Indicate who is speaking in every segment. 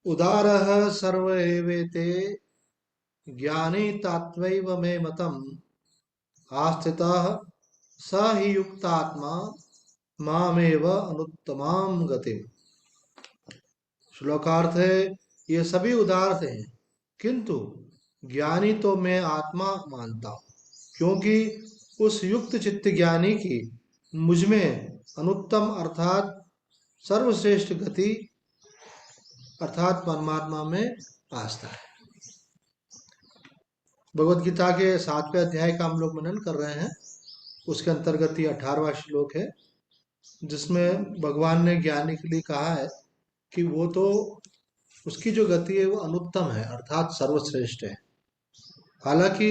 Speaker 1: उदारः सर्व एवेते ज्ञानी तात्वैव मे मतम् आस्थितः स हि युक्तात्मा मामेव अनुत्तमां गतिम्। श्लोकार्थ है, ये सभी उदार थे, किंतु ज्ञानी तो मैं आत्मा मानता हूँ, क्योंकि उस युक्त चित्त ज्ञानी की मुझ में अनुत्तम अर्थात सर्वश्रेष्ठ गति अर्थात परमात्मा में आस्था है। भगवत गीता के 7वें अध्याय का हम लोग मनन कर रहे हैं। उसके अंतर्गत ये 18वां श्लोक है, जिसमें भगवान ने ज्ञानी के लिए कहा है कि वो तो उसकी जो गति है वो अनुत्तम है अर्थात सर्वश्रेष्ठ है। हालांकि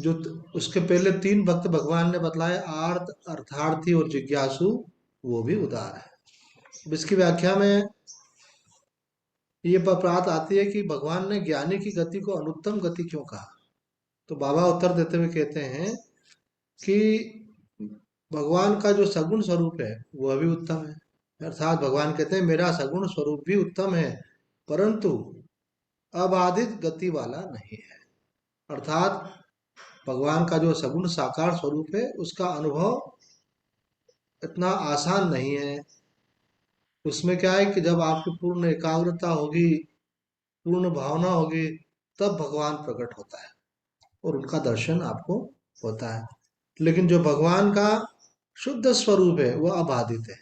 Speaker 1: जो उसके पहले 3 भक्त भगवान ने बतलाए, आर्त, अर्थार्थी और जिज्ञासु, वो भी उदार है। अब इसकी व्याख्या में ये बात आती है कि भगवान ने ज्ञानी की गति को अनुत्तम गति क्यों कहा। तो बाबा उत्तर देते हुए कहते हैं कि भगवान का जो सगुण स्वरूप है वह भी उत्तम है। अर्थात भगवान कहते हैं मेरा सगुण स्वरूप भी उत्तम है, परंतु अबाधित गति वाला नहीं है। अर्थात भगवान का जो सगुण साकार स्वरूप है उसका अनुभव इतना आसान नहीं है। उसमें क्या है कि जब आपकी पूर्ण एकाग्रता होगी, पूर्ण भावना होगी, तब भगवान प्रकट होता है और उनका दर्शन आपको होता है। लेकिन जो भगवान का शुद्ध स्वरूप है वह अबाधित है,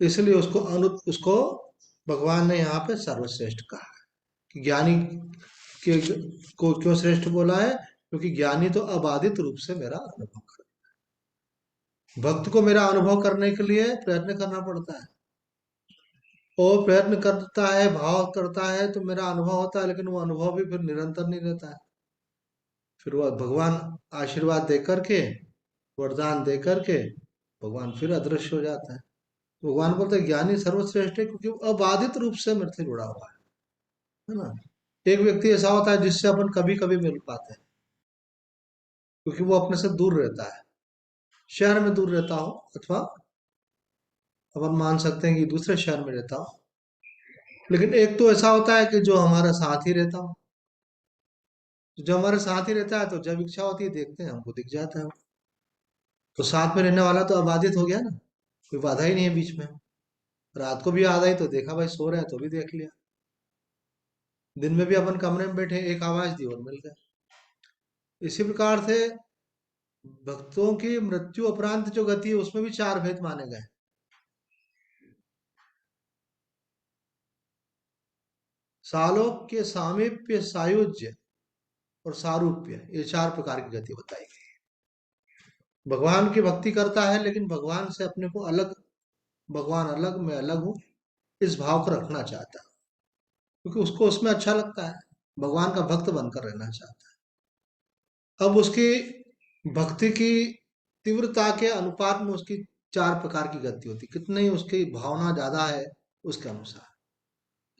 Speaker 1: इसलिए उसको भगवान ने यहाँ पे सर्वश्रेष्ठ कहा है। कि ज्ञानी के को क्यों श्रेष्ठ बोला है, क्योंकि ज्ञानी तो अबाधित रूप से मेरा अनुभव कर, भक्त को मेरा अनुभव करने के लिए प्रयत्न करना पड़ता है। वो प्रयत्न करता है, भाव करता है तो मेरा अनुभव होता है, लेकिन वो अनुभव भी फिर निरंतर नहीं रहता है। फिर वह भगवान आशीर्वाद दे करके, वरदान दे करके भगवान फिर अदृश्य हो जाता है। भगवान बोलते हैं ज्ञानी सर्वश्रेष्ठ है, क्योंकि वो अबाधित रूप से मेरे से जुड़ा हुआ है ना। एक व्यक्ति ऐसा होता है जिससे अपन कभी कभी मिल पाते हैं, क्योंकि वो अपने से दूर रहता है, शहर में दूर रहता हो, अथवा अपन मान सकते हैं कि दूसरे शहर में रहता हो। लेकिन एक तो ऐसा होता है कि जो हमारा साथ ही रहता हो, जो हमारे साथ ही रहता है, तो जब इच्छा होती है देखते हैं हमको दिख जाता है। तो साथ में रहने वाला तो अबाधित हो गया ना, कोई बाधा ही नहीं है बीच में। रात को भी याद आई तो देखा भाई सो रहे हैं तो भी देख लिया, दिन में भी अपन कमरे में बैठे एक आवाज दी और मिल गए। इसी प्रकार से भक्तों की मृत्यु उपरांत जो गति है उसमें भी 4 भेद माने गए। सालोक्य, सामीप्य, सायुज्य और सारूप्य, ये 4 प्रकार की गति बताई गई। भगवान की भक्ति करता है लेकिन भगवान से अपने को अलग, भगवान अलग मैं अलग हूँ, इस भाव को रखना चाहता है, क्योंकि उसको उसमें अच्छा लगता है, भगवान का भक्त बनकर रहना चाहता है। अब उसकी भक्ति की तीव्रता के अनुपात में उसकी 4 प्रकार की गति होती, कितनी उसकी भावना ज्यादा है उसके अनुसार।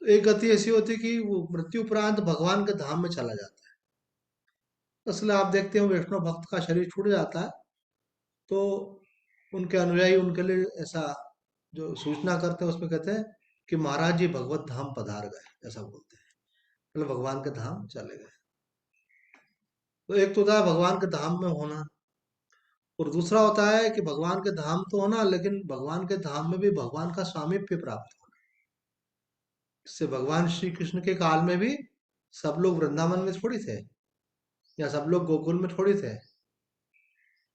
Speaker 1: तो एक गति ऐसी होती कि वो मृत्यु उपरांत भगवान के धाम में चला जाता है। इसलिए आप देखते हो वैष्णव भक्त का शरीर छूट जाता है तो उनके अनुयायी उनके लिए ऐसा जो सूचना करते हैं उसमें कहते हैं कि महाराज जी भगवत धाम पधार गए, ऐसा बोलते हैं, मतलब भगवान के धाम चले गए। तो एक तो होता है भगवान के धाम में होना, और दूसरा होता है कि भगवान के धाम तो होना, लेकिन भगवान के धाम में भी भगवान का स्वामित्व प्राप्त होना। इससे भगवान श्री कृष्ण के काल में भी सब लोग वृंदावन में थोड़ी थे, या सब लोग गोकुल में थोड़ी थे,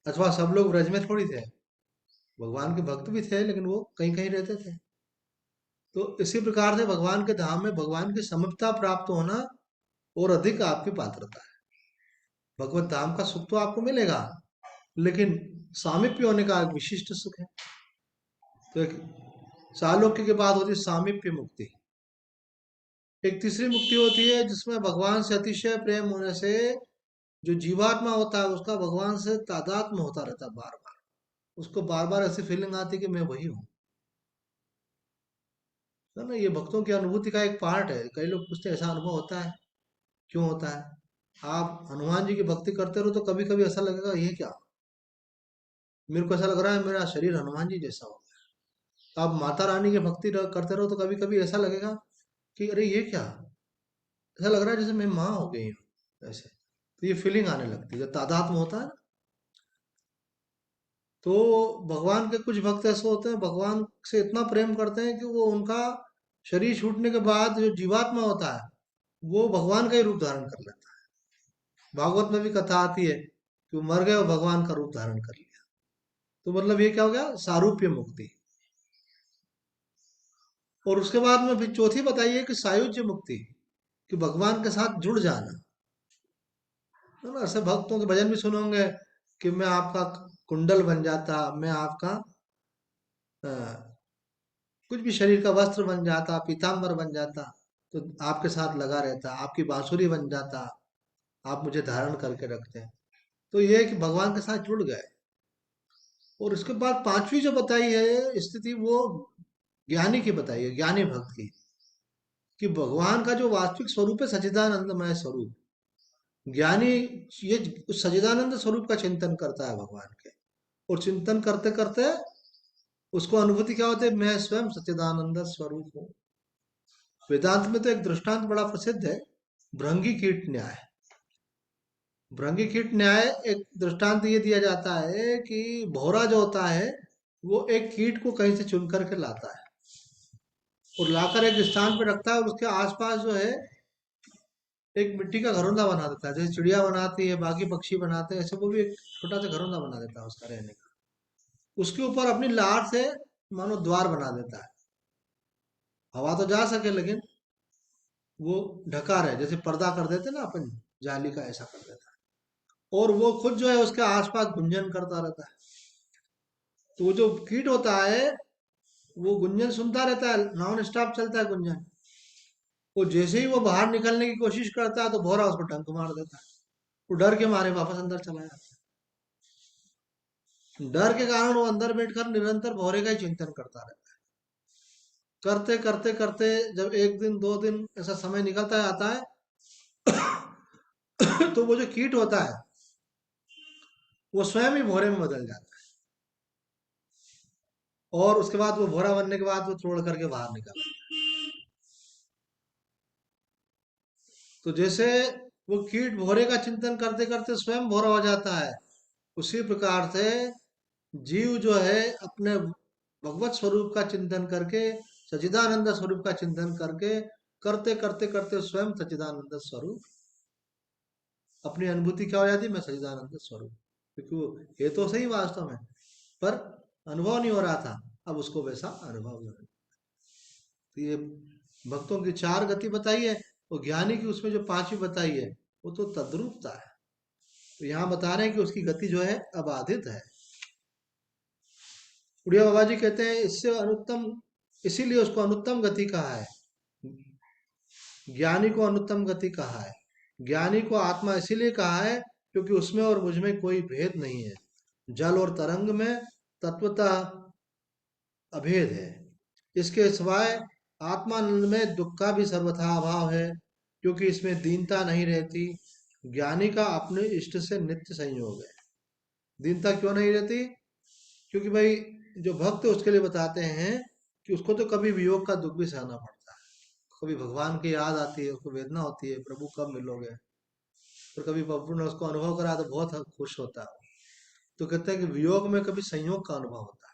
Speaker 1: अथवा सब लोग ब्रज में थोड़ी थे। भगवान के भक्त भी थे लेकिन वो कहीं कहीं रहते थे। तो इसी प्रकार से भगवान के धाम में भगवान की समीपता प्राप्त होना और अधिक आपकी पात्रता है। भगवत धाम का सुख तो आपको मिलेगा, लेकिन सामीप्य होने का एक विशिष्ट सुख है। तो एक सालोक्य के बाद होती है सामीप्य मुक्ति। एक तीसरी मुक्ति होती है जिसमें भगवान से अतिशय प्रेम होने से जो जीवात्मा होता है उसका भगवान से तादात्म्य होता रहता है बार बार। उसको बार बार ऐसी फीलिंग आती है कि मैं वही हूँ, है ना। ये भक्तों की अनुभूति का एक पार्ट है। कई लोग पूछते हैं ऐसा अनुभव होता है, क्यों होता है। आप हनुमान जी की भक्ति करते रहो तो कभी कभी ऐसा लगेगा ये क्या, मेरे को ऐसा लग रहा है मेरा शरीर हनुमान जी जैसा हो। तो आप माता रानी की भक्ति करते रहो तो कभी कभी ऐसा लगेगा कि अरे ये क्या, ऐसा लग रहा है जैसे मैं माँ हो गई हूँ ऐसे। तो ये फीलिंग आने लगती है जब तादात्म्य होता है ना। तो भगवान के कुछ भक्त ऐसे होते हैं, भगवान से इतना प्रेम करते हैं कि वो उनका शरीर छूटने के बाद जो जीवात्मा होता है वो भगवान का ही रूप धारण कर लेता है। भागवत में भी कथा आती है कि वो मर गए और भगवान का रूप धारण कर लिया। तो मतलब ये क्या हो गया, सारूप्य मुक्ति। और उसके बाद में फिर चौथी बताइए कि सायुज्य मुक्ति, कि भगवान के साथ जुड़ जाना। है ना, ऐसे भक्तों के भजन भी सुनोगे कि मैं आपका कुंडल बन जाता, मैं आपका अ, कुछ भी शरीर का वस्त्र बन जाता, पीताम्बर बन जाता, तो आपके साथ लगा रहता, आपकी बांसुरी बन जाता, आप मुझे धारण करके रखते हैं। तो ये है कि भगवान के साथ जुड़ गए। और उसके बाद पांचवी जो बताई है स्थिति, वो ज्ञानी की बताई है, ज्ञानी भक्त की, कि भगवान का जो वास्तविक स्वरूप है सच्चिदानंदमय स्वरूप। ज्ञानी ये उस सच्चिदानंद स्वरूप का चिंतन करता है भगवान के, और चिंतन करते करते उसको अनुभूति क्या होती है, मैं स्वयं सच्चिदानंद स्वरूप हूँ। वेदांत में तो एक दृष्टांत बड़ा प्रसिद्ध है, भृंगी कीट न्याय। भृंगी कीट न्याय एक दृष्टांत ये दिया जाता है कि भौरा जो होता है वो एक कीट को कहीं से चुन करके लाता है और लाकर एक स्थान पर रखता है, और उसके आसपास जो है एक मिट्टी का घरौंदा बना देता है, जैसे चिड़िया बनाती है, बाकी पक्षी बनाते हैं, ऐसे वो भी एक छोटा सा घरौंदा बना देता है उसका रहने का। उसके ऊपर अपनी लार से मानो द्वार बना देता है, हवा तो जा सके लेकिन वो ढका रहे, जैसे पर्दा कर देते ना अपन जाली का, ऐसा कर देता है। और वो खुद जो है उसके आसपास गुंजन करता रहता है। तो वो जो कीट होता है वो गुंजन सुनता रहता है, नॉन स्टॉप चलता है गुंजन। वो जैसे ही वो बाहर निकलने की कोशिश करता है तो भौरा उसको डंक मार देता है, वो डर के मारे वापस अंदर चला जाता है। डर के कारण वो अंदर बैठकर निरंतर भौरे का ही चिंतन करता रहता है। करते करते करते जब एक दिन दो दिन ऐसा समय निकलता जाता है तो वो जो कीट होता है वो स्वयं ही भौरे में बदल जाता है, और उसके बाद वो भौरा बनने के बाद वो तोड़ करके बाहर निकल। तो जैसे वो कीट भौरे का चिंतन करते करते स्वयं भौरा हो जाता है, उसी प्रकार से जीव जो है अपने भगवत स्वरूप का चिंतन करके, सच्चिदानंद स्वरूप का चिंतन करके, करते करते करते स्वयं सच्चिदानंद स्वरूप, अपनी अनुभूति क्या हो जाती है, मैं सच्चिदानंद स्वरूप। क्योंकि वो ये तो सही वास्तव में, पर अनुभव नहीं हो रहा था, अब उसको वैसा अनुभव हो रहा है। तो ये भक्तों की चार गति बताई है, और ज्ञानी की उसमें जो पांचवी बताई है वो तो तद्रूपता है। तो यहाँ बता रहे हैं कि उसकी गति जो है अबाधित है। उड़िया बाबा जी कहते हैं इससे अनुत्तम, इसीलिए उसको अनुत्तम गति कहा है, ज्ञानी को अनुत्तम गति कहा है। ज्ञानी को आत्मा इसीलिए कहा है क्योंकि उसमें और मुझ में कोई भेद नहीं है, जल और तरंग में तत्वतः अभेद है। इसके सिवाय आत्मानंद में दुख का भी सर्वथा अभाव है, क्योंकि इसमें दीनता नहीं रहती। ज्ञानी का अपने इष्ट से नित्य संयोग है। दीनता क्यों नहीं रहती, क्योंकि भाई जो भक्त है उसके लिए बताते हैं कि उसको तो कभी वियोग का दुख भी सहना पड़ता है, कभी भगवान की याद आती है, उसको वेदना होती है प्रभु कब मिलोगे, और कभी प्रभु ने उसको अनुभव करा तो बहुत खुश होता है। तो कहते हैं कि वियोग में कभी संयोग का अनुभव होता है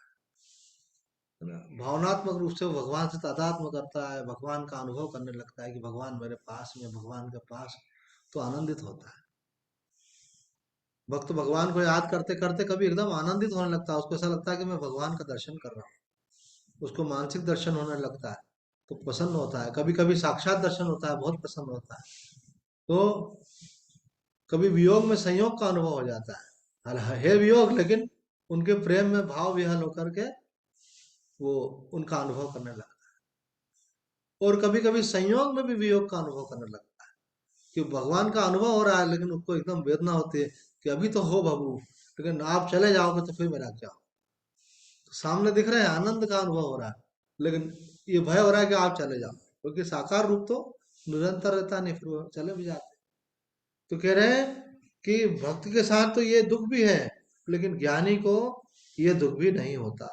Speaker 1: ना, भावनात्मक रूप से वो भगवान से तादात्म्य करता है, भगवान का अनुभव करने लगता है कि भगवान मेरे पास में, भगवान के पास, तो आनंदित होता है। भक्त भगवान को याद करते करते कभी एकदम आनंदित होने लगता है, उसको ऐसा लगता है कि मैं भगवान का दर्शन कर रहा हूँ, उसको मानसिक दर्शन होने लगता है, तो प्रसन्न होता है। कभी कभी साक्षात दर्शन होता है, बहुत प्रसन्न होता है। तो कभी वियोग में संयोग का अनुभव हो जाता है, है वियोग लेकिन उनके प्रेम में भाव विहल होकर के वो उनका अनुभव करने लगता है। और कभी कभी संयोग में भी वियोग का अनुभव करने लगता है, कि भगवान का अनुभव हो रहा है लेकिन उसको एकदम वेदना होती है कि अभी तो हो बाबू, लेकिन आप चले जाओगे तो फिर मेरा क्या हो। तो सामने दिख रहे हैं आनंद का अनुभव हो रहा है, लेकिन ये भय हो रहा है कि आप चले जाओ, क्योंकि साकार रूप तो निरंतर रहता नहीं, फिर वो चले भी जाते। तो कह रहे हैं कि भक्त के साथ तो ये दुख भी है, लेकिन ज्ञानी को ये दुख भी नहीं होता,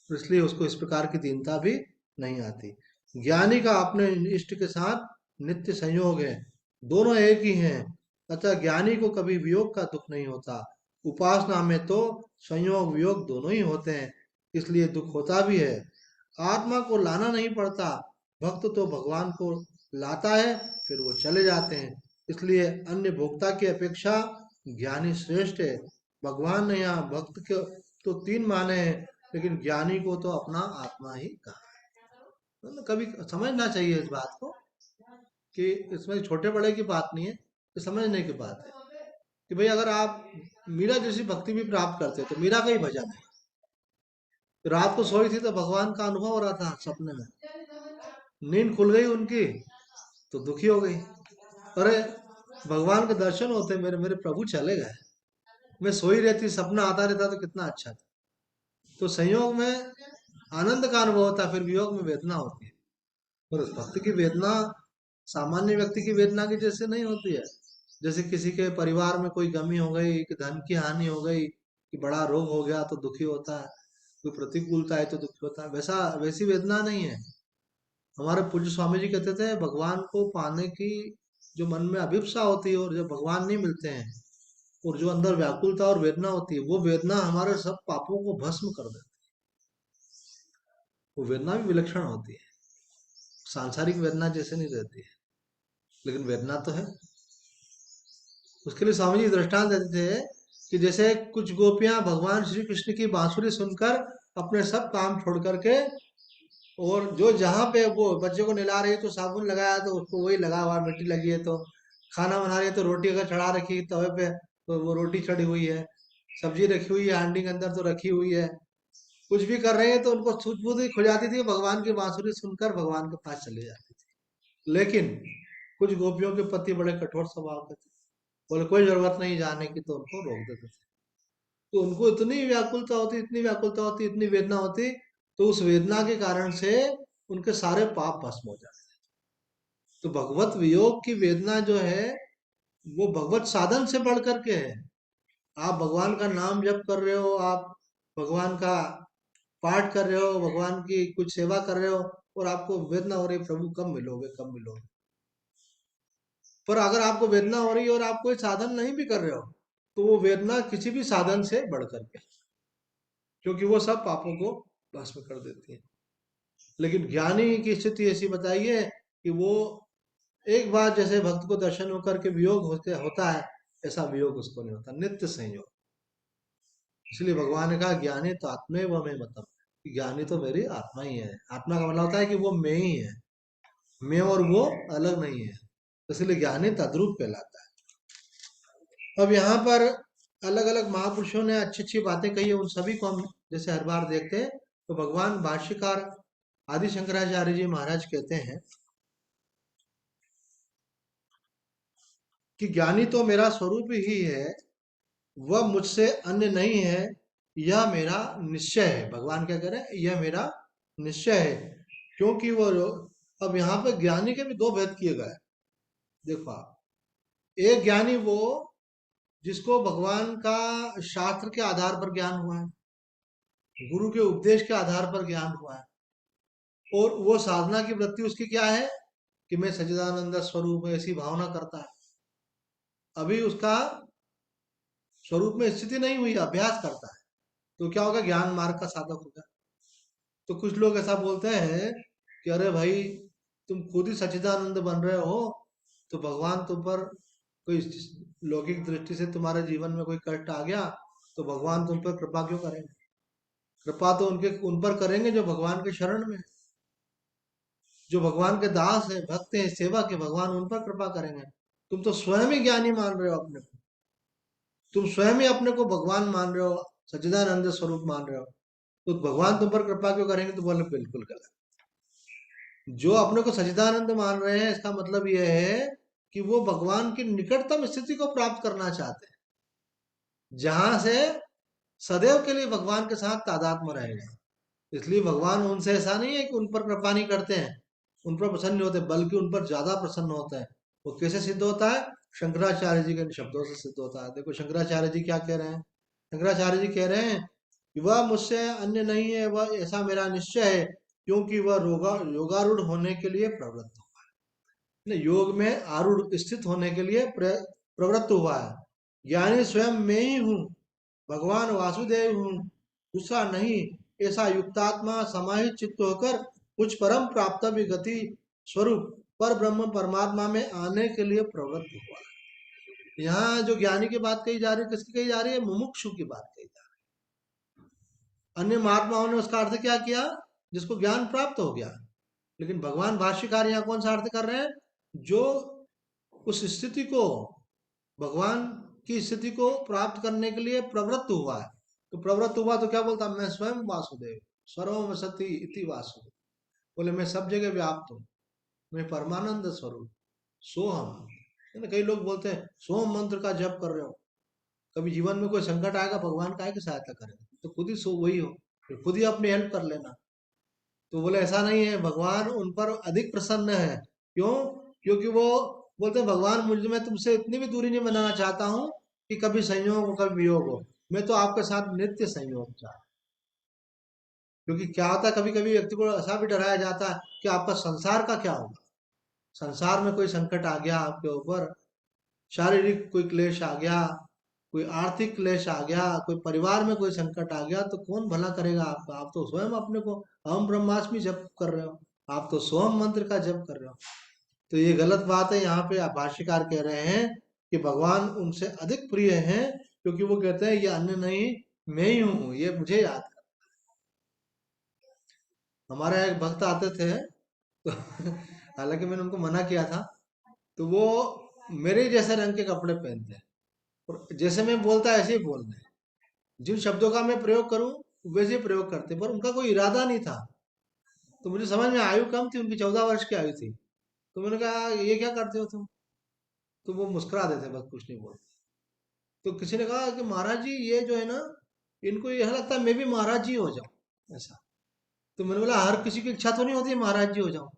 Speaker 1: इसलिए उसको इस प्रकार की दीनता भी नहीं आती। ज्ञानी का अपने इष्ट के साथ नित्य संयोग है, दोनों एक ही हैं, अतः ज्ञानी को कभी वियोग का दुख नहीं होता। उपासना में तो संयोग वियोग दोनों ही होते हैं, इसलिए दुख होता भी है। आत्मा को लाना नहीं पड़ता, भक्त तो भगवान को लाता है, फिर वो चले जाते हैं। इसलिए अन्य भोक्ता की अपेक्षा ज्ञानी श्रेष्ठ है। भगवान ने यहाँ भक्त के तो तीन माने हैं, लेकिन ज्ञानी को तो अपना आत्मा ही कहा है। तो कभी समझना चाहिए इस बात को, कि इसमें छोटे बड़े की बात नहीं है, ये समझने की बात है कि भाई अगर आप मीरा जैसी भक्ति भी प्राप्त करते हो, तो मीरा का ही भजन है। रात को सोई थी तो भगवान का अनुभव हो रहा था सपने में, नींद खुल गई उनकी तो दुखी हो गई। अरे भगवान के दर्शन होते, मेरे मेरे प्रभु चले गए, मैं सोई रहती सपना आता रहता तो कितना अच्छा था। तो संयोग में आनंद का अनुभव होता है, फिर वियोग में वेदना होती है। और उस भक्त की वेदना सामान्य व्यक्ति की वेदना की जैसे नहीं होती है। जैसे किसी के परिवार में कोई गमी हो गई, कि धन की हानि हो गई, कि बड़ा रोग हो गया तो दुखी होता है, कोई प्रतिकूलता है तो दुखी होता है, वैसा वैसी वेदना नहीं है। हमारे पूज्य स्वामी जी कहते थे, भगवान को पाने की जो मन में अभिप्सा होती है और जब भगवान नहीं मिलते हैं, और जो अंदर व्याकुलता और वेदना होती है, वो वेदना हमारे सब पापों को भस्म कर देती है। वो वेदना भी विलक्षण होती है, सांसारिक वेदना जैसे नहीं रहती है, लेकिन वेदना तो है। उसके लिए स्वामी जी दृष्टांत देते थे कि जैसे कुछ गोपियां भगवान श्री कृष्ण की बांसुरी सुनकर अपने सब काम छोड़ करके, और जो जहाँ पे वो बच्चे को नहला रही है तो साबुन लगाया तो उसको वही लगा हुआ, मिट्टी लगी है तो खाना बना रही है तो रोटी अगर चढ़ा रखी है तवे पे तो वो रोटी चढ़ी हुई है, सब्जी रखी हुई है हांडी के अंदर तो रखी हुई है, कुछ भी कर रहे हैं तो उनको सूझबूझ ही खो जाती थी, भगवान की बांसुरी सुनकर भगवान के पास चले जाती थी। लेकिन कुछ गोपियों के पति बड़े कठोर स्वभाव के थे, बोले कोई जरूरत नहीं जाने की, तो उनको रोक देते थे। तो उनको इतनी व्याकुलता होती, इतनी व्याकुलता होती, इतनी वेदना होती, तो उस वेदना के कारण से उनके सारे पाप भस्म हो जाते। तो भगवत वियोग की वेदना जो है, वो भगवत साधन से बढ़ करके है। आप भगवान का नाम जप कर रहे हो, आप भगवान का पाठ कर रहे हो, भगवान की कुछ सेवा कर रहे हो, और आपको वेदना हो रही है, प्रभु कब मिलोगे कब मिलोगे। पर अगर आपको वेदना हो रही है और आप कोई साधन नहीं भी कर रहे हो, तो वो वेदना किसी भी साधन से बढ़ करके, क्योंकि वो सब पापों को भस्म कर देती है। लेकिन ज्ञानी की स्थिति ऐसी बताइए कि वो एक बार जैसे भक्त को दर्शन होकर के वियोग होते होता है, ऐसा वियोग उसको नहीं होता, नित्य संयोग। इसलिए भगवान ने कहा ज्ञानी तो आत्मे व में मतलब, ज्ञानी तो मेरी आत्मा ही है। आत्मा का मतलब होता है कि वो मैं ही है, मैं और वो अलग नहीं है, इसलिए ज्ञानी तद्रूप कहलाता है। अब यहाँ पर अलग अलग महापुरुषों ने अच्छी अच्छी बातें कही है, उन सभी को हम जैसे हर बार देखते हैं। तो भगवान भाष्यकार आदि शंकराचार्य जी महाराज कहते हैं कि ज्ञानी तो मेरा स्वरूप ही है, वह मुझसे अन्य नहीं है, यह मेरा निश्चय है। भगवान क्या कह रहे हैं, यह मेरा निश्चय है। क्योंकि वो अब यहाँ पे ज्ञानी के भी दो भेद किए गए। देखो आप, एक ज्ञानी वो जिसको भगवान का शास्त्र के आधार पर ज्ञान हुआ है, गुरु के उपदेश के आधार पर ज्ञान हुआ है, और वो साधना की वृत्ति उसकी क्या है कि मैं सच्चिदानंद स्वरूप में, ऐसी भावना करता है। अभी उसका स्वरूप में स्थिति नहीं हुई, अभ्यास करता है, तो क्या होगा, ज्ञान मार्ग का साधक होगा। तो कुछ लोग ऐसा बोलते हैं कि अरे भाई, तुम खुद ही सच्चिदानंद बन रहे हो, तो भगवान तुम पर कोई लौकिक दृष्टि से तुम्हारे जीवन में कोई कष्ट आ गया, तो भगवान तुम पर कृपा क्यों करेंगे। कृपा तो उनके उन पर करेंगे जो भगवान के शरण में है, जो भगवान के दास है, भक्त है, सेवक है, भगवान उन पर कृपा करेंगे। तुम तो स्वयं ही ज्ञानी मान रहे हो अपने को, तुम स्वयं ही अपने को भगवान मान रहे हो, सच्चिदानंद स्वरूप मान रहे हो, तो भगवान तुम पर कृपा क्यों करेंगे। तो बोले बिल्कुल गलत। जो अपने को सच्चिदानंद मान रहे हैं, इसका मतलब यह है कि वो भगवान की निकटतम स्थिति को प्राप्त करना चाहते हैं, जहां से सदैव के लिए भगवान के साथ तादात्म्य रहेगा। इसलिए भगवान उनसे ऐसा नहीं है कि उन पर कृपा नहीं करते हैं, उन पर प्रसन्न नहीं होते, बल्कि उन पर ज्यादा प्रसन्न होता है। वो कैसे सिद्ध होता है, शंकराचार्य जी के शब्दों से सिद्ध होता है। देखो शंकराचार्य जी क्या कह रहे हैं, शंकराचार्य जी कह रहे हैं वह मुझसे अन्य नहीं है, वह ऐसा मेरा निश्चय है, क्योंकि वह योगारूढ़ होने के लिए प्रवृत्त हुआ है, योग में आरूढ़ स्थित होने के लिए प्रवृत्त हुआ है। ज्ञानी स्वयं मैं ही हूँ, भगवान वासुदेव हूँ, दूसरा नहीं, ऐसा युक्तात्मा समाहित चित्त होकर कुछ परम प्राप्तव्य गति स्वरूप पर ब्रह्म परमात्मा में आने के लिए प्रवृत्त हुआ है। यहाँ जो ज्ञानी की बात कही जा रही है, किसकी कही जा रही है? मुमुक्षु की बात कही जा रही है। अन्य महात्माओं ने उसका अर्थ क्या किया? जिसको ज्ञान प्राप्त हो गया। लेकिन भगवान भाष्यकार यहाँ कौन सा अर्थ कर रहे हैं? जो उस स्थिति को, भगवान की स्थिति को प्राप्त करने के लिए प्रवृत्त हुआ है। तो प्रवृत्त हुआ तो क्या बोलता? मैं स्वयं वासुदेव, सर्वम सति इति वासुदेव। बोले मैं सब जगह व्याप्त हूँ, मैं परमानंद स्वरूप, सोहम। है ना, कई लोग बोलते हैं सोम मंत्र का जप कर रहे हो, कभी जीवन में कोई संकट आएगा, भगवान काहे की सहायता करेगा, तो खुद ही सो वही हो, फिर खुद ही अपनी हेल्प कर लेना। तो बोले ऐसा नहीं है, भगवान उन पर अधिक प्रसन्न है। क्यों? क्योंकि वो बोलते हैं भगवान मुझे, मैं तुमसे इतनी भी दूरी नहीं बनाना चाहता हूँ कि कभी संयोग हो कभी वियोग हो, मैं तो आपके साथ नित्य संयोग चाहता हूं। क्योंकि क्या होता है, कभी कभी व्यक्ति को ऐसा भी डराया जाता है कि आपका संसार का क्या होगा, संसार में कोई संकट आ गया आपके ऊपर, शारीरिक कोई क्लेश आ गया, कोई आर्थिक क्लेश आ गया, कोई परिवार में कोई संकट आ गया, तो कौन भला करेगा आपका? आप तो स्वयं अपने को अहम ब्रह्मास्मि जप कर रहे हो, आप तो सोहम मंत्र का जप कर रहे हो। तो ये गलत बात है। यहाँ पे भाष्यकार कह रहे हैं कि भगवान उनसे अधिक प्रिय हैं, क्योंकि वो कहते हैं ये अन्य नहीं, मैं ही हूँ, ये मुझे याद है। हमारे एक भक्त आते थे, तो हालांकि मैंने उनको मना किया था, तो वो मेरे ही जैसे रंग के कपड़े पहनते हैं, और जैसे मैं बोलता है ऐसे ही बोल रहे हैं, जिन शब्दों का मैं प्रयोग करूं वैसे ही प्रयोग करते, पर उनका कोई इरादा नहीं था। तो मुझे समझ में, आयु कम थी उनकी, 14 वर्ष की आयु थी। तो मैंने कहा ये क्या करते हो तुम? तो वो मुस्कुरा देते, बस कुछ नहीं बोलते। तो किसी ने कहा कि महाराज जी ये जो है ना, इनको यह लगता है मैं भी महाराज जी हो जाऊं ऐसा। तो मैंने बोला हर किसी की इच्छा तो नहीं होती है महाराज जी हो जाऊं,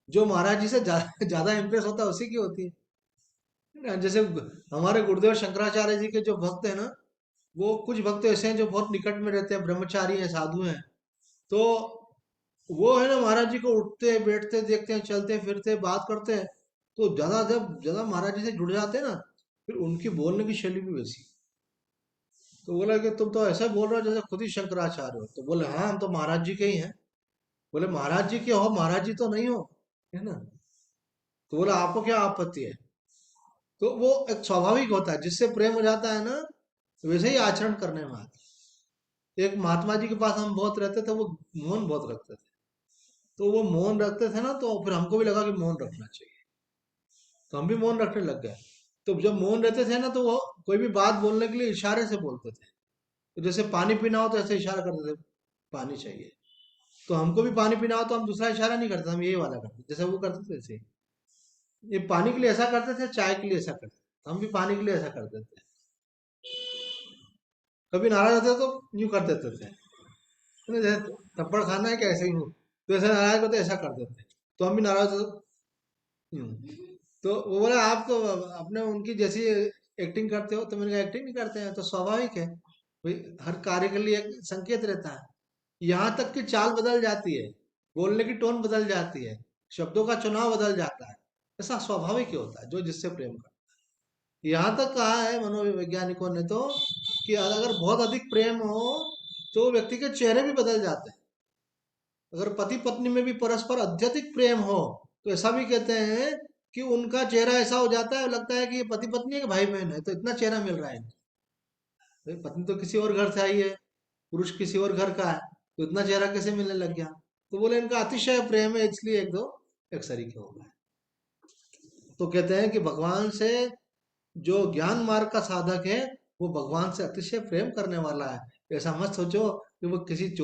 Speaker 1: जो महाराज जी से ज्यादा इंप्रेस होता है उसी की होती है। जैसे हमारे गुरुदेव शंकराचार्य जी के जो भक्त है ना, वो कुछ भक्त ऐसे हैं जो बहुत निकट में रहते हैं, ब्रह्मचारी हैं, साधु हैं। तो वो है ना, महाराज जी को उठते बैठते देखते हैं, चलते फिरते बात करते हैं, तो ज्यादा जब ज्यादा महाराज जी से जुड़ जाते हैं ना, फिर उनकी बोलने की शैली भी वैसी। तो बोला कि तुम तो ऐसा बोल रहे हो जैसे खुद ही शंकराचार्य हो। तो बोले हाँ हम तो महाराज जी के ही हैं। बोले महाराज जी के हो, महाराज जी तो नहीं हो, है ना। तो बोला आपको क्या आपत्ति है? तो वो एक स्वाभाविक होता है, जिससे प्रेम हो जाता है ना, वैसे ही आचरण करने में आता है। एक महात्मा जी के पास हम बहुत रहते थे, वो मौन बहुत रखते थे। तो वो मौन रखते थे ना, तो फिर हमको भी लगा कि मौन रखना चाहिए, तो हम भी मौन रखने लग गए। तो जब मौन रहते थे ना, तो वो कोई भी बात बोलने के लिए इशारे से बोलते थे। तो जैसे पानी पीना हो तो ऐसे इशारा करते थे, पानी चाहिए। तो हमको भी पानी पीना हो तो हम दूसरा इशारा नहीं करते, हम यही वाला करते, जैसे वो करते थे वैसे ही। ये पानी के लिए ऐसा करते थे, चाय के लिए ऐसा करते थे, हम भी पानी के लिए ऐसा करते थे। कभी नाराज होते तो यूं कर देते थे, नहीं, जैसे थप्पड़ खाना है क्या, ऐसे ही हूँ, तो ऐसे नाराज होते ऐसा कर देते। तो हम भी नाराज होते तो यूं। तो वो बोला आप तो अपने उनकी जैसी एक्टिंग करते हो। तो मैंने कहा एक्टिंग नहीं करते हैं, तो स्वाभाविक है भाई, हर कार्य के लिए एक संकेत रहता है। यहाँ तक कि चाल बदल जाती है, बोलने की टोन बदल जाती है, शब्दों का चुनाव बदल जाता है। ऐसा स्वाभाविक ही होता है जो जिससे प्रेम करता है। यहाँ तक कहा है मनोवैज्ञानिकों ने तो कि अगर बहुत अधिक प्रेम हो तो व्यक्ति के चेहरे भी बदल जाते हैं। अगर पति पत्नी में भी परस्पर अत्यधिक प्रेम हो, तो ऐसा भी कहते हैं कि उनका चेहरा ऐसा हो जाता है, लगता है कि ये पति पत्नी है कि भाई बहन है, तो इतना चेहरा मिल रहा है इनको। भाई पत्नी तो किसी और घर से आई है, पुरुष किसी और घर का है, तो इतना चेहरा कैसे मिलने लग गया? तो बोले इनका अतिशय प्रेम है, इसलिए एक दो एक सरीखे हो गए। तो कहते हैं कि भगवान से जो ज्ञान मार्ग का साधक है, वो भगवान से अतिशय प्रेम करने वाला है। ऐसा मत सोचो कि वो किसी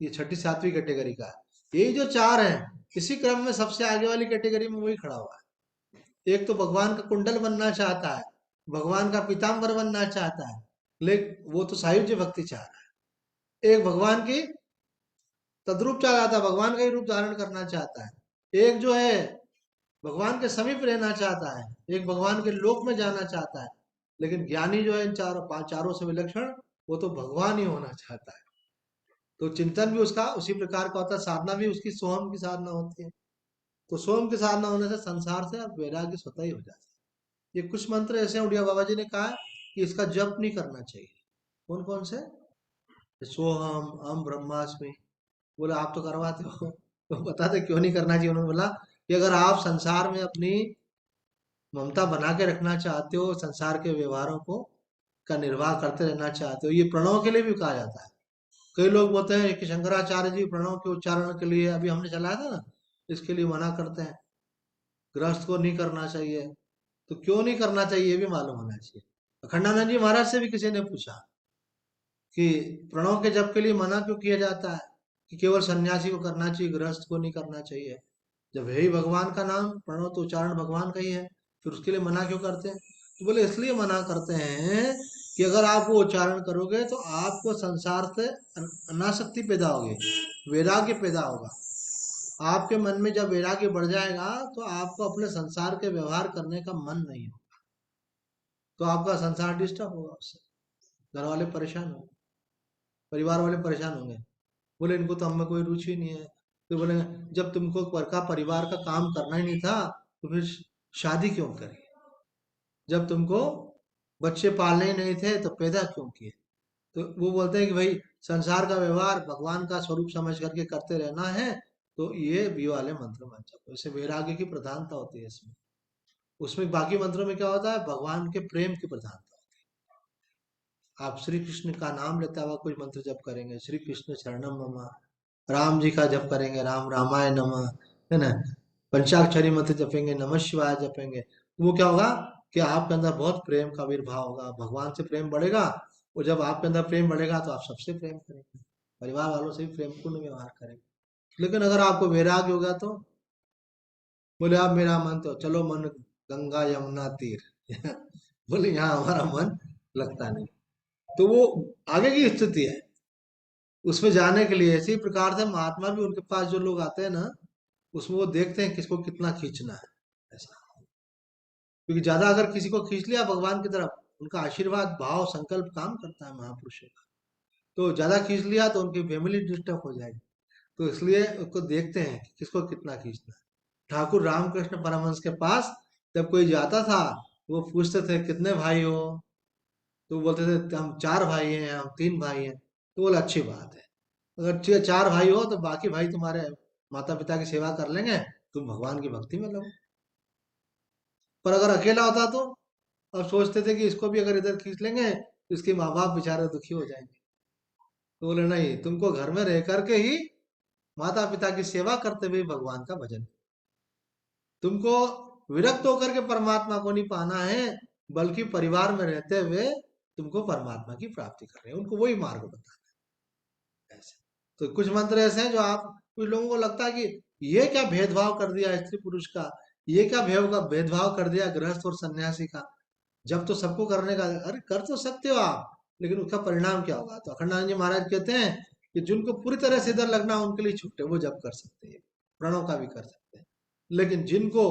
Speaker 1: ये छठी सातवीं कैटेगरी का है। यही जो चार हैं, इसी क्रम में सबसे आगे वाली कैटेगरी में वही खड़ा हुआ है। एक तो भगवान का कुंडल बनना चाहता है, भगवान का पीताम्बर बनना चाहता है, लेकिन वो तो सायुज्य भक्ति चाह रहा है। एक भगवान की तद्रूप चाहता है, भगवान का ही रूप धारण करना चाहता है। एक जो है भगवान के समीप रहना चाहता है, एक भगवान के लोक में जाना चाहता है। लेकिन ज्ञानी जो है इन चारों से विलक्षण वो तो भगवान ही होना चाहता है। तो चिंतन भी उसका उसी प्रकार का होता है, साधना भी उसकी सोहम की साधना होती है। तो सोहम की साधना होने से संसार से अब वैराग्य स्वतः ही हो जाता है। ये कुछ मंत्र ऐसे हैं, उड़िया बाबा जी ने कहा है कि इसका जप नहीं करना चाहिए। कौन कौन से? सोहम, अहम ब्रह्मास्मि। बोले आप तो करवाते हो तो बताते क्यों नहीं करना चाहिए। उन्होंने बोला कि अगर आप संसार में अपनी ममता बना के रखना चाहते हो, संसार के व्यवहारों को का निर्वाह करते रहना चाहते हो, ये प्रणव के लिए भी कहा जाता है। कई लोग बोलते हैं कि शंकराचार्य जी प्रणव के उच्चारण के लिए, अभी हमने चलाया था ना, इसके लिए मना करते हैं, गृहस्थ को नहीं करना चाहिए। तो क्यों नहीं करना चाहिए ये भी मालूम होना चाहिए। अखंडानंद जी महाराज से भी किसी ने पूछा कि प्रणव के जप के लिए मना क्यों किया जाता है, कि केवल सन्यासी को करना चाहिए, गृहस्थ को नहीं करना चाहिए। जब है ही भगवान का नाम, प्रणव तो उच्चारण भगवान का ही है, फिर उसके लिए मना क्यों करते हैं? तो बोले इसलिए मना करते हैं कि अगर आप वो उच्चारण करोगे तो आपको संसार से अनासक्ति पैदा होगी, वैराग्य पैदा होगा। आपके मन में जब वैराग्य बढ़ जाएगा तो आपको अपने संसार के व्यवहार करने का मन नहीं होगा, तो आपका संसार डिस्टर्ब होगा, उससे घर वाले परेशान होंगे, परिवार वाले परेशान होंगे। बोले इनको तो हमें कोई रुचि नहीं है। तो बोले जब तुमको परिवार का काम करना ही नहीं था तो फिर शादी क्यों करी? जब तुमको बच्चे पालने ही नहीं थे तो पैदा क्यों किए? तो वो बोलते हैं कि भाई संसार का व्यवहार भगवान का स्वरूप समझ करके करते रहना है। तो ये बी वाले मंत्र बन जाते, इससे वैराग्य की प्रधानता होती है इसमें। उसमें बाकी मंत्रों में क्या होता है, भगवान के प्रेम की प्रधानता। आप श्री कृष्ण का नाम लेता हुआ कोई मंत्र जप करेंगे, श्री कृष्ण शरणम मम। राम जी का जप करेंगे, राम रामाय नमः, है ना। पंचाक्षरी मंत्र जपेंगे, नमः शिवाय जपेंगे, वो क्या होगा कि आपके अंदर बहुत प्रेम का आविर्भाव होगा, भगवान से प्रेम बढ़ेगा। और जब आपके अंदर प्रेम बढ़ेगा तो आप सबसे प्रेम करेंगे, परिवार वालों से भी प्रेमपूर्ण व्यवहार करेंगे। लेकिन अगर आपको वैराग्य होगा तो बोले आप मेरा मन तो चलो मन गंगा यमुना तीर बोले यहाँ हमारा मन लगता नहीं। तो वो आगे की स्थिति है, उसमें जाने के लिए इसी प्रकार से महात्मा भी उनके पास जो लोग आते हैं ना, उसमें वो देखते हैं किसको कितना खींचना है, ऐसा। क्योंकि ज्यादा अगर किसी को खींच लिया भगवान की तरफ, उनका आशीर्वाद भाव संकल्प काम करता है महापुरुषों का। तो ज्यादा खींच लिया तो उनकी फैमिली डिस्टर्ब हो जाएगी। तो इसलिए उसको देखते हैं कि किसको कितना खींचना है। ठाकुर रामकृष्ण परमहंस के पास जब कोई जाता था, वो पूछते थे कितने भाई हो, तो वो बोलते थे हम 4 भाई हैं, हम 3 भाई हैं। तो बोले अच्छी बात है, अगर 4 भाई हो तो बाकी भाई तुम्हारे माता पिता की सेवा कर लेंगे, तुम भगवान की भक्ति में लगो। पर अगर अकेला होता तो अब सोचते थे कि इसको भी अगर इधर खींच लेंगे तो इसके माँ बाप बेचारे दुखी हो जाएंगे। तो बोले नहीं, तुमको घर में रह करके ही माता पिता की सेवा करते हुए भगवान का भजन, तुमको विरक्त होकर के परमात्मा को नहीं पाना है, बल्कि परिवार में रहते हुए तुमको परमात्मा की प्राप्ति करनी है। उनको वही मार्ग बताना है, ऐसे। तो कुछ मंत्र ऐसे हैं जो आप, कुछ लोगों को लगता है कि ये क्या भेदभाव कर दिया स्त्री पुरुष का, ये क्या भेदभाव कर दिया गृहस्थ और सन्यासी का, जब तो सबको करने का। अरे कर तो सकते हो आप, लेकिन उसका परिणाम क्या होगा? तो अखंडानंद जी महाराज कहते हैं कि जिनको पूरी तरह से इधर लगना उनके लिए छूट है, वो जब कर सकते हैं, प्रणव का भी कर सकते हैं। लेकिन जिनको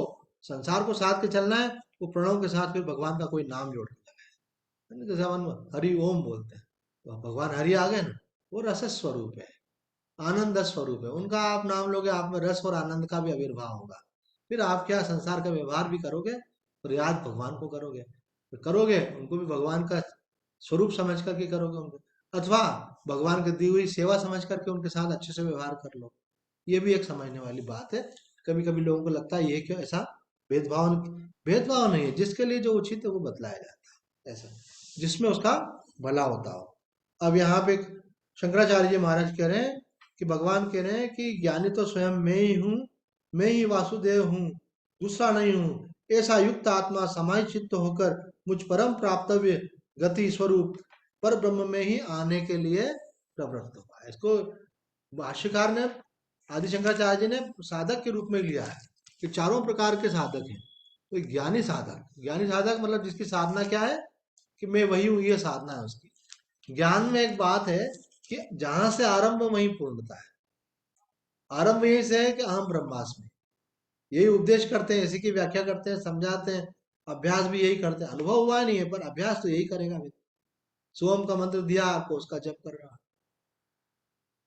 Speaker 1: संसार को साथ के चलना है, वो प्रणव के साथ फिर भगवान का कोई नाम जोड़ के लगाए। जैसे हम हरि ओम बोलते हैं, तो भगवान हरि आ गए ना, वो रस स्वरूप है, आनंद स्वरूप है, उनका आप नाम लोगे, आप में रस और आनंद का भी आविर्भाव होगा। फिर आप क्या संसार का व्यवहार भी करोगे और याद भगवान को करोगे, तो करोगे उनको भी भगवान का स्वरूप समझ करके करोगे उनको, अथवा भगवान की दी हुई सेवा समझ करके उनके साथ अच्छे से व्यवहार कर लो। ये भी एक समझने वाली बात है। कभी कभी लोगों को लगता है ये क्यों ऐसा भेदभाव, भेदभाव नहीं है, जिसके लिए जो उचित है वो बतलाया जाता है, ऐसा जिसमें उसका भला होता हो। अब यहाँ पे शंकराचार्य जी महाराज कह रहे हैं कि भगवान कह रहे हैं कि ज्ञानी तो स्वयं मैं ही हूँ, मैं ही वासुदेव हूँ, दूसरा नहीं हूँ। ऐसा युक्त आत्मा समाहित चित्त होकर मुझ परम प्राप्तव्य गति स्वरूप पर ब्रह्म में ही आने के लिए प्रवृत्त हुआ है। इसको भाष्यकार ने, आदि शंकराचार्य जी ने साधक के रूप में लिया है कि चारों प्रकार के साधक हैं। तो ज्ञानी साधक, ज्ञानी साधक मतलब जिसकी साधना क्या है कि मैं वही हूँ, ये साधना है उसकी। ज्ञान में एक बात है कि जहां से आरंभ वहीं पूर्णता है, आरंभ यही से है कि अहम ब्रह्मास्मि, यही उपदेश करते हैं, इसी की व्याख्या करते हैं, समझाते हैं, अभ्यास भी यही करते हैं। अनुभव हुआ नहीं है पर अभ्यास तो यही करेगा भी। सोम का मंत्र दिया आपको, उसका जप कर रहा।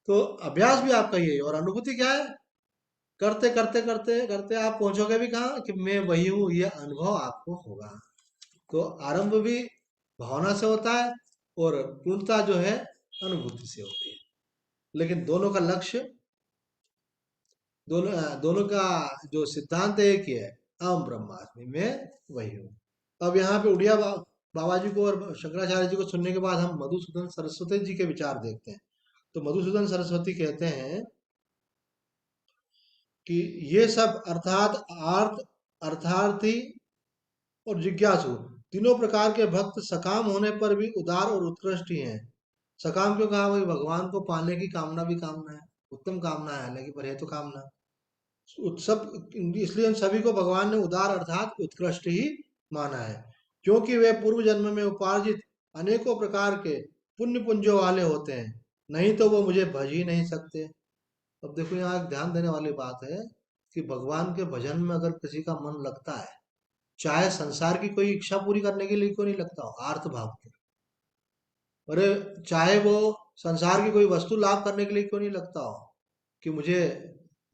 Speaker 1: तो अभ्यास भी आपका ये है, और अनुभूति क्या है? करते करते करते करते आप पहुंचोगे भी कहाँ कि मैं वही हूँ, ये अनुभव आपको होगा। तो आरंभ भी भावना से होता है, और पूर्णता जो है अनुभूति से होती है। लेकिन दोनों का लक्ष्य, दोनों का जो सिद्धांत एक ही है, अहम ब्रह्मास्मि, मैं वही हूँ। अब यहाँ पे उड़िया बाबा जी को और शंकराचार्य जी को सुनने के बाद हम मधुसूदन सरस्वती जी के विचार देखते हैं। तो मधुसूदन सरस्वती कहते हैं कि ये सब अर्थात आर्थ, अर्थार्थी और जिज्ञासु, तीनों प्रकार के भक्त सकाम होने पर भी उदार और उत्कृष्ट ही हैं। सकाम क्यों कहा? वही भगवान को पाने की कामना भी कामना है, उत्तम कामना है, हालांकि पर है तो कामना। उत्सव, इसलिए इन सभी को भगवान ने उदार अर्थात उत्कृष्ट ही माना है, क्योंकि वे पूर्व जन्म में उपार्जित अनेकों प्रकार के पुण्य पुंजों वाले होते हैं, नहीं तो वो मुझे भज ही नहीं सकते। अब देखो, यहाँ एक ध्यान देने वाली बात है कि भगवान के भजन में अगर किसी का मन लगता है, चाहे संसार की कोई इच्छा पूरी करने के लिए क्यों नहीं लगता हो, आर्त भाव के, अरे चाहे वो संसार की कोई वस्तु लाभ करने के लिए क्यों नहीं लगता हो, कि मुझे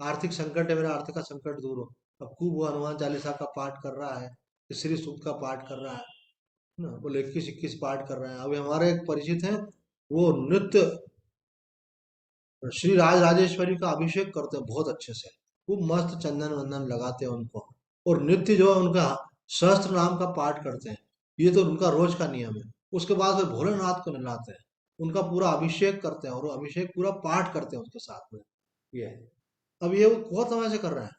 Speaker 1: आर्थिक संकट है, मेरा आर्थिक का संकट दूर हो। अब खूब वो हनुमान चालीसा का पाठ कर रहा है, श्री सूक्त का पाठ कर रहा है ना, बोले 21-21 पाठ कर रहे हैं। अभी हमारे एक परिचित हैं, वो नित्य श्री राज राजेश्वरी का अभिषेक करते हैं बहुत अच्छे से, खूब मस्त चंदन वंदन लगाते हैं उनको, और नित्य जो है उनका सहस्त्र नाम का पाठ करते हैं। ये तो उनका रोज का नियम है। उसके बाद वे भोलेनाथ को नहलाते हैं, उनका पूरा अभिषेक करते हैं, और वो अभिषेक पूरा पाठ करते हैं उसके साथ में। ये है। अब ये वो बहुत समय से कर रहे हैं।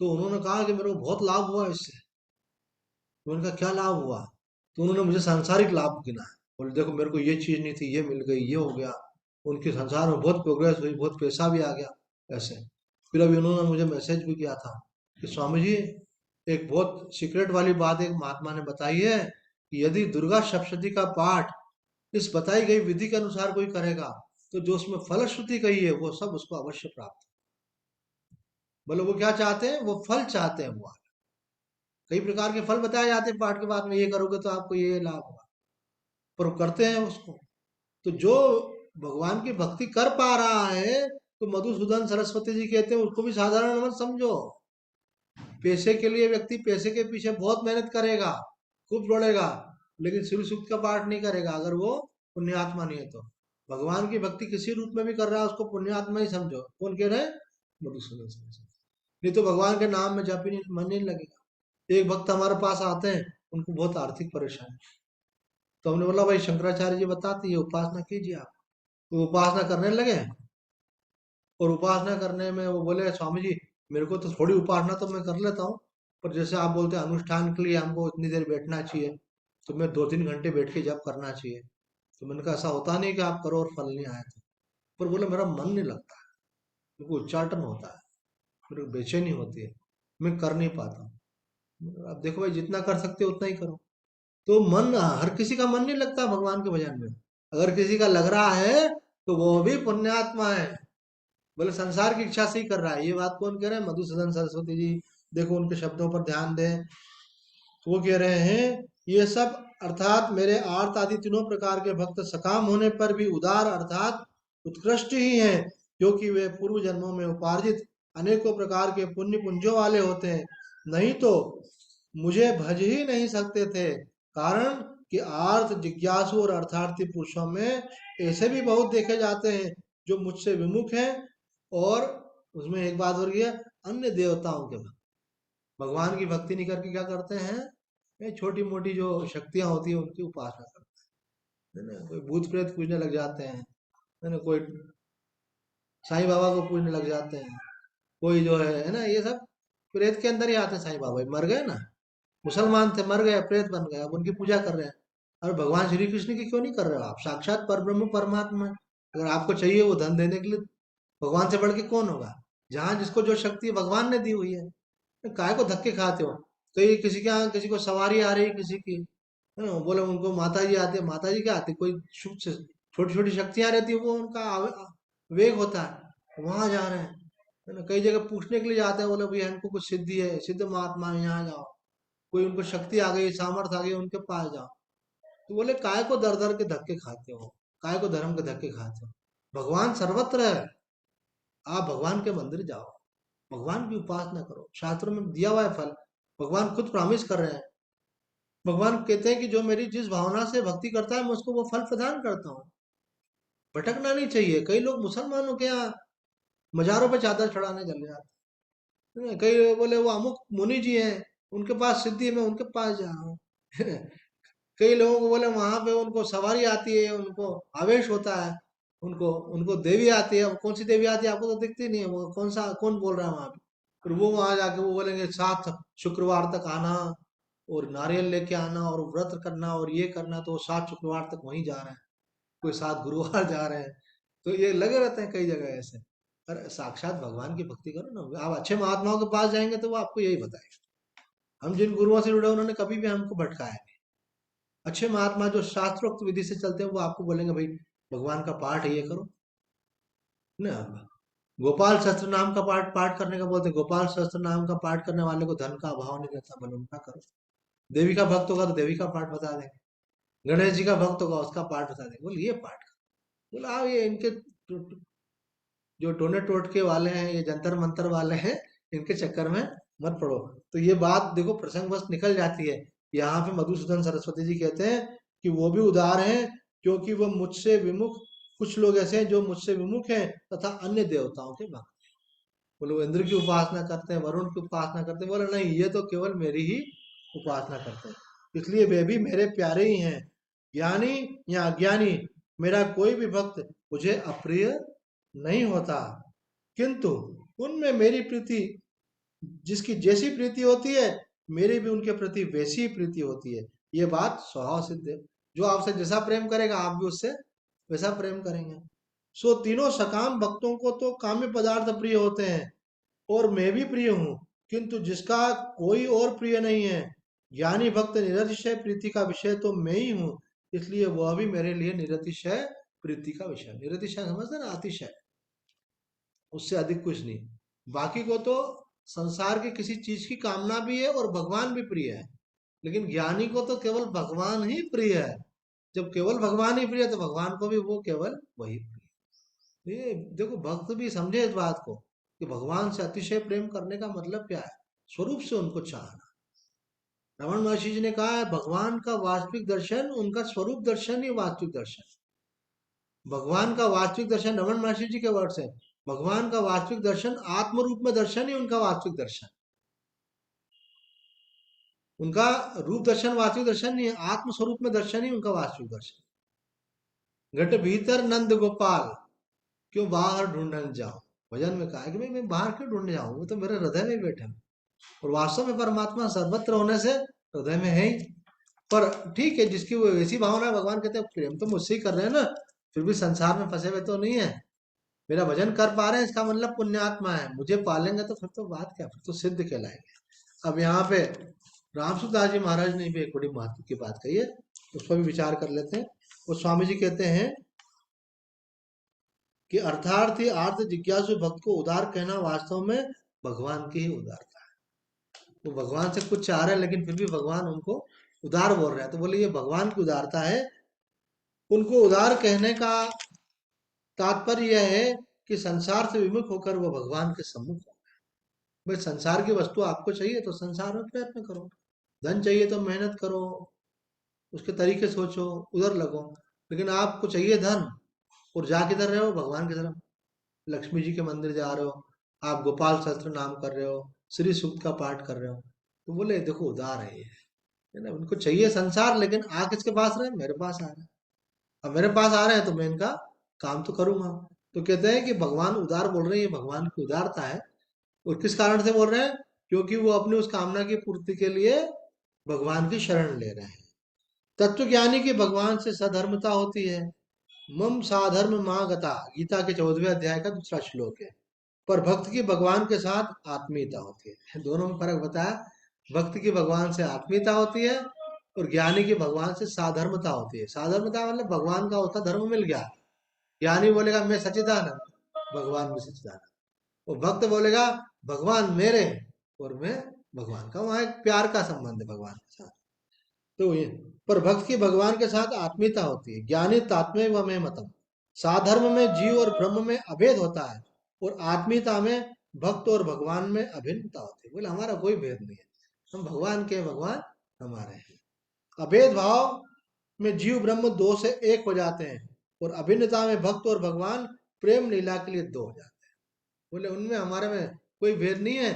Speaker 1: तो उन्होंने कहा कि मेरे को बहुत लाभ हुआ इससे। तो उनका क्या लाभ हुआ? तो उन्होंने मुझे सांसारिक लाभ गिना है, बोले देखो मेरे को ये चीज नहीं थी, ये मिल गई, ये हो गया। उनके संसार में बहुत प्रोग्रेस हुई, बहुत पैसा भी आ गया ऐसे। फिर अभी उन्होंने मुझे मैसेज भी किया था कि स्वामी जी, एक बहुत सीक्रेट वाली बात एक महात्मा ने बताई है कि यदि दुर्गा सप्तशती का पाठ इस बताई गई विधि के अनुसार कोई करेगा, तो जो उसमें फलश्रुति कही है वो सब उसको अवश्य प्राप्त। बोले वो क्या चाहते हैं? वो फल चाहते हैं। वो कई प्रकार के फल बताए जाते हैं पाठ के बाद में, ये करोगे तो आपको ये लाभ होगा, पर वो करते हैं उसको। तो जो भगवान की भक्ति कर पा रहा है, तो मधुसूदन सरस्वती जी कहते हैं उसको भी साधारण मत समझो। पैसे के लिए व्यक्ति पैसे के पीछे बहुत मेहनत करेगा, खूब दौड़ेगा, लेकिन शिव सूक्त का पाठ नहीं करेगा अगर वो पुण्यात्मा नहीं है तो। भगवान की भक्ति किसी रूप में भी कर रहा है, उसको पुण्यात्मा ही समझो। कौन कह रहे हैं? मधुसूदन सरस्वती। नहीं तो भगवान के नाम में जप ही नहीं, मन नहीं लगेगा। एक भक्त हमारे पास आते हैं, उनको बहुत आर्थिक परेशानी, तो हमने बोला भाई शंकराचार्य जी बताते ये उपासना कीजिए आप। तो उपासना करने लगे, और उपासना करने में वो बोले स्वामी जी, मेरे को तो थोड़ी उपासना तो मैं कर लेता हूँ, पर जैसे आप बोलते हैं अनुष्ठान के लिए हमको इतनी देर बैठना चाहिए, तो मैं 2-3 घंटे बैठ के जब करना चाहिए। तो मैंने कहा ऐसा होता नहीं कि आप करो और फल नहीं आए तो। पर बोले मेरा मन नहीं लगता है, मेरे को उच्चाटन होता है, मेरे को बेचैनी होती है, मैं कर नहीं पाता हूँ। अब देखो भाई, जितना कर सकते हो उतना ही करो। तो मन, हर किसी का मन नहीं लगता भगवान के भजन में। अगर किसी का लग रहा है तो वो भी पुण्यात्मा है। बोले संसार की इच्छा से ही कर रहा है। ये बात कौन कह रहे हैं? मधुसूदन सरस्वती जी। देखो उनके शब्दों पर ध्यान दें, तो वो कह रहे हैं ये सब अर्थात मेरे आर्त आदि तीनों प्रकार के भक्त सकाम होने पर भी उदार अर्थात उत्कृष्ट ही हैं, क्योंकि वे पूर्व जन्मों में उपार्जित अनेकों प्रकार के पुण्य पुंजों वाले होते हैं, नहीं तो मुझे भज ही नहीं सकते थे। कारण कि आर्थ जिज्ञासु और अर्थार्थी पुरुषों में ऐसे भी बहुत देखे जाते हैं जो मुझसे विमुख हैं, और उसमें एक बात हो रही है, अन्य देवताओं के भक्त। भगवान की भक्ति नहीं करके क्या करते हैं? ये छोटी मोटी जो शक्तियां होती है उनकी उपासना करते हैं, है ना। कोई भूत प्रेत पूजने लग जाते हैं, है ना, कोई साईं बाबा को पूजने लग जाते हैं, कोई जो है ना, ये सब प्रेत के अंदर ही आते हैं। साईं बाबा मर गए ना, मुसलमान थे, मर गए, प्रेत बन गए, अब उनकी पूजा कर रहे हैं। और भगवान श्री कृष्ण की क्यों नहीं कर रहे हो? आप साक्षात परब्रह्म परमात्मा हैं। अगर आपको चाहिए वो धन देने के लिए, भगवान से बढ़ के कौन होगा? जहाँ जिसको जो शक्ति भगवान ने दी हुई है, तो काय को धक्के खाते हो? कहीं किसी के यहाँ किसी को सवारी आ रही है किसी की, है ना, बोले उनको माता जी आती है, माता जी क्या आती है, कोई छोटी छोटी शक्तियां रहती है, वो उनका वेग होता है, वहां जा रहे हैं, है ना। कई जगह पूछने के लिए जाते हैं, बोले भैया इनको कुछ सिद्धि है, सिद्ध महात्मा है, यहाँ जाओ, कोई उनको शक्ति आ गई, सामर्थ्य आ गई, उनके पास जाओ। तो बोले काय को दर दर के धक्के खाते हो, काय को धर्म के धक्के खाते हो, भगवान सर्वत्र है। आप भगवान के मंदिर जाओ, भगवान की उपासना करो, शास्त्रों में दिया हुआ है फल। भगवान खुद प्रॉमिस कर रहे हैं। भगवान कहते हैं कि जो मेरी जिस भावना से भक्ति करता है मैं उसको वो फल प्रदान करता हूँ। भटकना नहीं चाहिए। कई लोग मुसलमानों के यहाँ मजारों पे चादर चढ़ाने चले जाते हैं। कई बोले वो अमुक मुनि जी हैं, उनके पास सिद्धि है, मैं उनके पास जा रहा हूँ। कई लोगों को बोले वहां पे उनको सवारी आती है, उनको आवेश होता है, उनको उनको देवी आती है। अब कौन सी देवी आती है आपको तो दिखती नहीं है, वो कौन सा कौन बोल रहा है वहां पे। फिर वो वहां जाके वो बोलेंगे 7 शुक्रवार तक आना और नारियल लेके आना और व्रत करना और ये करना, तो वो 7 शुक्रवार तक वहीं जा रहे हैं, कोई 7 गुरुवार जा रहे हैं। तो ये लगे रहते हैं कई जगह ऐसे। अरे साक्षात भगवान की भक्ति करो ना। आप अच्छे महात्माओं के पास जाएंगे तो वो आपको यही बताएंगे। हम जिन गुरुओं से जुड़े उन्होंने कभी भी हमको भटकाया नहीं। अच्छे महात्मा जो शास्त्रोक्त विधि से चलते हैं वो आपको बोलेंगे भाई भगवान का पाठ है, ये करो ना। गोपाल सहस्त्र नाम का पाठ पाठ करने का बोलते हैं, गोपाल सहस्त्र नाम का पाठ करने वाले को धन का अभाव नहीं रहता, बल उनका करो। देवी का भक्त होगा तो देवी का पाठ बता देंगे, गणेश जी का भक्त होगा उसका पाठ बता देंगे, बोले ये पाठ करो। बोला हाँ, ये इनके जो टोने टोटके वाले हैं, ये जंतर मंतर वाले हैं, इनके चक्कर में मत पड़ो। तो ये बात देखो प्रसंगवश निकल जाती है। यहाँ पे मधुसूदन सरस्वती जी कहते हैं कि वो भी उदार हैं क्योंकि वो मुझसे विमुख, कुछ लोग ऐसे हैं जो मुझसे विमुख हैं तथा अन्य देवताओं के भक्त। बोले वो इंद्र की उपासना करते हैं, वरुण की उपासना करते हैं। बोले नहीं, ये तो केवल मेरी ही उपासना करते हैं, इसलिए वे भी मेरे प्यारे ही हैं। ज्ञानी या अज्ञानी मेरा कोई भी भक्त मुझे अप्रिय नहीं होता, किंतु उनमें मेरी प्रीति, जिसकी जैसी प्रीति होती है मेरी भी उनके प्रति वैसी ही प्रीति होती है। ये बात स्वभाव सिद्ध है। जो आपसे जैसा प्रेम करेगा आप भी उससे वैसा प्रेम करेंगे। सो तीनों सकाम भक्तों को तो काम्य पदार्थ प्रिय होते हैं और मैं भी प्रिय हूँ, किंतु जिसका कोई और प्रिय नहीं है, ज्ञानी भक्त निरतिशय प्रीति का विषय तो मैं ही हूँ, इसलिए वह भी मेरे लिए निरतिशय प्रीति का विषय। निरतिशय समझते ना, अतिशय, उससे अधिक कुछ नहीं। बाकी को तो संसार की किसी चीज की कामना भी है और भगवान भी प्रिय है, लेकिन ज्ञानी को तो केवल भगवान ही प्रिय है। जब केवल भगवान ही प्रिय है तो भगवान को भी वो केवल वही प्रिय। ये देखो भक्त भी समझे इस बात को कि भगवान से अतिशय प्रेम करने का मतलब क्या है, स्वरूप से उनको चाहना। रमन महर्षि जी ने कहा है भगवान का वास्तविक दर्शन उनका स्वरूप दर्शन ही वास्तविक दर्शन। भगवान का वास्तविक दर्शन रमन महर्षि जी के वर्ड से, भगवान का वास्तविक दर्शन आत्म रूप में दर्शन ही उनका वास्तविक दर्शन। उनका रूप दर्शन वास्तविक दर्शन नहीं है, आत्म स्वरूप में दर्शन ही उनका वास्तविक दर्शन। घट भीतर नंद गोपाल, क्यों बाहर ढूंढने जाओ। भजन में कहा है कि भाई मैं बाहर क्यों ढूंढने जाऊं, वो तो मेरे हृदय में बैठे हैं। और वास्तव में परमात्मा सर्वत्र होने से हृदय में है ही। पर ठीक है, जिसकी वो ऐसी भावना है, भगवान कहते हैं प्रेम तो मुझसे ही कर रहे हैं ना, फिर भी संसार में फंसे हुए तो नहीं है, मेरा भजन कर पा रहे हैं, इसका मतलब पुण्यात्मा है। मुझे पालेंगे तो फिर तो बात क्या, फिर तो सिद्ध कहलाएंगे। अब यहाँ पे रामसुदास जी महाराज ने भी एक बड़ी महत्व की बात कही है, उस पर भी विचार कर लेते हैं। वो स्वामी जी कहते हैं कि अर्थार्थी आर्थ जिज्ञासु भक्त को उदार कहना वास्तव में भगवान की ही उदारता है। वो भगवान से कुछ चाह रहे हैं लेकिन फिर भी भगवान उनको उदार बोल रहे हैं, तो बोले ये भगवान की उदारता है। उनको उदार कहने का तात्पर्य यह है कि संसार से विमुख होकर वो भगवान के सम्मुख हो। भाई संसार की वस्तु आपको चाहिए तो संसार में प्रयत्न करो, धन चाहिए तो मेहनत करो, उसके तरीके सोचो, उधर लगो। लेकिन आपको चाहिए धन और जा किधर रहे हो, भगवान की तरफ। लक्ष्मी जी के मंदिर जा रहे हो, आप गोपाल सहस्त्र नाम कर रहे हो, श्री सूक्त का पाठ कर रहे हो, तो बोले देखो उदार है ये, है ना। उनको चाहिए संसार लेकिन आ किसके पास रहे, मेरे पास आ रहे हैं। अब मेरे पास आ रहे हैं तो मैं इनका काम तो करूंगा। तो कहते हैं कि भगवान उदार बोल रहे हैं, ये भगवान की उदारता है। और किस कारण से बोल रहे हैं, क्योंकि वो अपनी उस कामना की पूर्ति के लिए भगवान की शरण ले रहे हैं। तत्व ज्ञानी की भगवान से सधर्मता होती है। मम साधर्म माँ गता, गीता के 14वें अध्याय का दूसरा श्लोक है। पर भक्त की भगवान के साथ आत्मीयता होती है। दोनों में फर्क बताया। भक्त की भगवान से आत्मीयता होती है और ज्ञानी की भगवान से साधर्मता होती है। साधर्मता मतलब भगवान का होता धर्म मिल गया। ज्ञानी बोलेगा मैं सच्चिदानंद, भगवान भी सच्चिदानंद। वो भक्त बोलेगा भगवान मेरे और मैं भगवान का। वहां एक प्यार का संबंध है भगवान के साथ। तो ये पर भक्त की भगवान के साथ आत्मीयता होती है। ज्ञानी तात्म्य व में मतम, साधर्म में जीव और ब्रह्म में अभेद होता है, और आत्मीयता में भक्त और भगवान में अभिन्नता होती है। बोले हमारा कोई भेद नहीं है, हम भगवान के भगवान हमारे हैं। अभेद भाव में जीव ब्रह्म दो से एक हो जाते हैं, और अभिन्नता में भक्त और भगवान प्रेम लीला के लिए दो हो जाते हैं। बोले उनमें हमारे में कोई भेद नहीं है,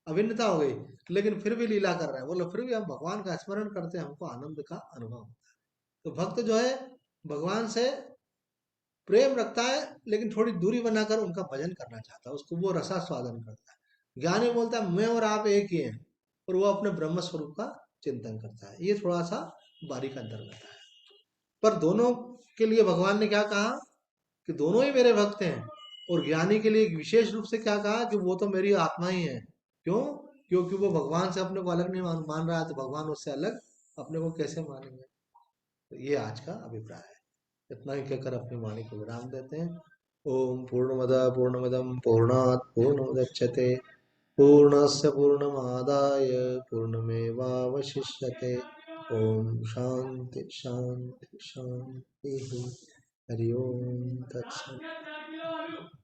Speaker 1: अभिन्नता हो गई, लेकिन फिर भी लीला कर रहे हैं। बोले फिर भी हम भगवान का स्मरण करते हैं, हमको आनंद का अनुभव होता है। तो भक्त जो है भगवान से प्रेम रखता है, लेकिन थोड़ी दूरी बनाकर उनका भजन करना चाहता है, उसको वो रसा स्वादन करता है। ज्ञानी बोलता है मैं और आप एक ही हैं, और वो अपने ब्रह्म स्वरूप का चिंतन करता है। ये थोड़ा सा बारीक अंतर्गत है। पर दोनों के लिए भगवान ने क्या कहा कि दोनों ही मेरे भक्त हैं, और ज्ञानी के लिए विशेष रूप से क्या कहा कि वो तो मेरी आत्मा ही है। क्यों? क्योंकि वो भगवान से अपने को अलग नहीं मान रहा है, तो भगवान उससे अलग अपने को कैसे मानेंगे। तो ये आज का अभिप्राय है। इतना ही कहकर अपनी वाणी को विराम देते हैं। ओम पूर्णमद पूर्णमिदम पूर्णात् पूर्णमुदच्यते पूर्णस्य पूर्णमादाय पूर्णमेवावशिष्यते। ओम शांति शांति शांति। हरि ओम तत्सत्।